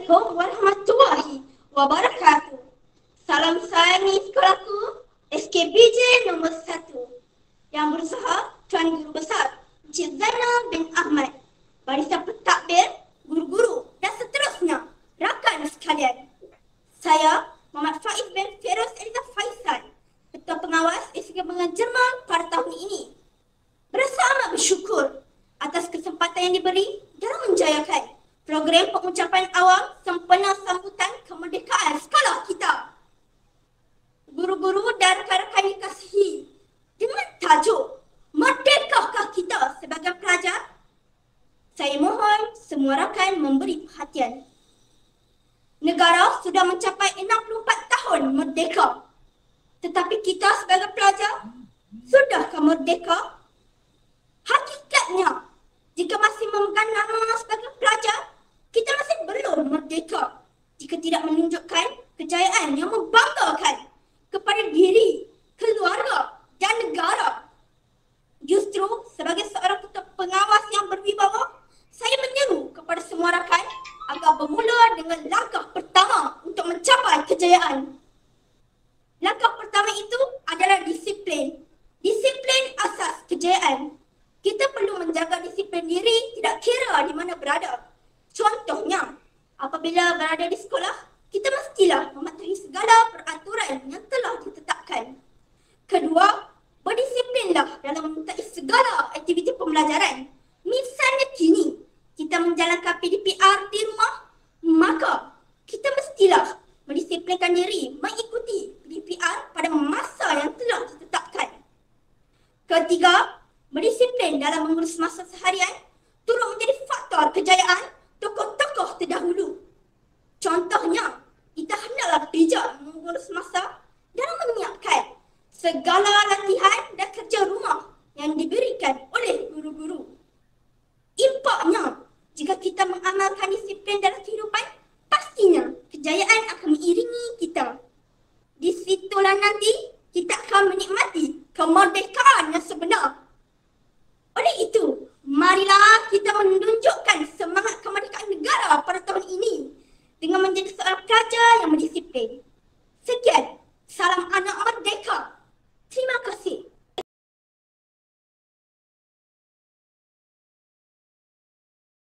Assalamualaikum warahmatullahi wabarakatuh. Salam sayangi sekolahku, SKBJ nombor 1 yang berusaha Tuan Guru Besar Encik Zainal bin Ahmad, barisan pentadbir, guru-guru dan seterusnya, rakan sekalian. Saya Muhammad Faiz bin Feroz Eliza Faisal, Ketua Pengawas SK Pengajerman pada tahun ini. Berasa amat bersyukur atas kesempatan yang diberi dalam menjayakan program pengucapan awam sempena sambutan kemerdekaan sekolah kita. Guru-guru dan rakan-rakan yang dikasihi, dengan tajuk Merdekakah kita sebagai pelajar? Saya mohon semua rakan memberi perhatian. Negara sudah mencapai 64 tahun merdeka. Tetapi kita sebagai pelajar, sudahkah merdeka? Hakikatnya, jika masih memegang nama sebagai pelajar, kita masih belum merdeka jika tidak menunjukkan kejayaan yang membanggakan kepada diri, keluarga dan negara. Justru sebagai seorang ketua pengawas yang berwibawa, saya menyeru kepada semua rakan agar bermula dengan langkah pertama untuk mencapai kejayaan. Langkah pertama itu adalah disiplin. Disiplin asas kejayaan. Kita perlu menjaga disiplin diri tidak kira di mana berada. Contohnya, apabila berada di sekolah, kita mestilah mematuhi segala peraturan yang telah ditetapkan. Kedua, berdisiplinlah dalam menyertai segala aktiviti pembelajaran. Misalnya kini, kita menjalankan PDPR di rumah, maka kita mestilah mendisiplinkan diri mengikuti PDPR pada masa yang telah ditetapkan. Ketiga, berdisiplin dalam mengurus masa seharian turut menjadi faktor kejayaan tokoh-tokoh terdahulu. Contohnya, kita hendaklah bijak mengurus masa dalam menyiapkan segala latihan dan kerja rumah yang diberikan oleh guru-guru. Impaknya, jika kita mengamalkan disiplin dalam kehidupan, pastinya kejayaan akan mengiringi kita. Di situlah nanti kita akan menikmati kemerdekaan yang sebenar. Oleh itu, marilah kita menunjukkan semangat kemerdekaan negara pada tahun ini dengan menjadi seorang pelajar yang berdisiplin.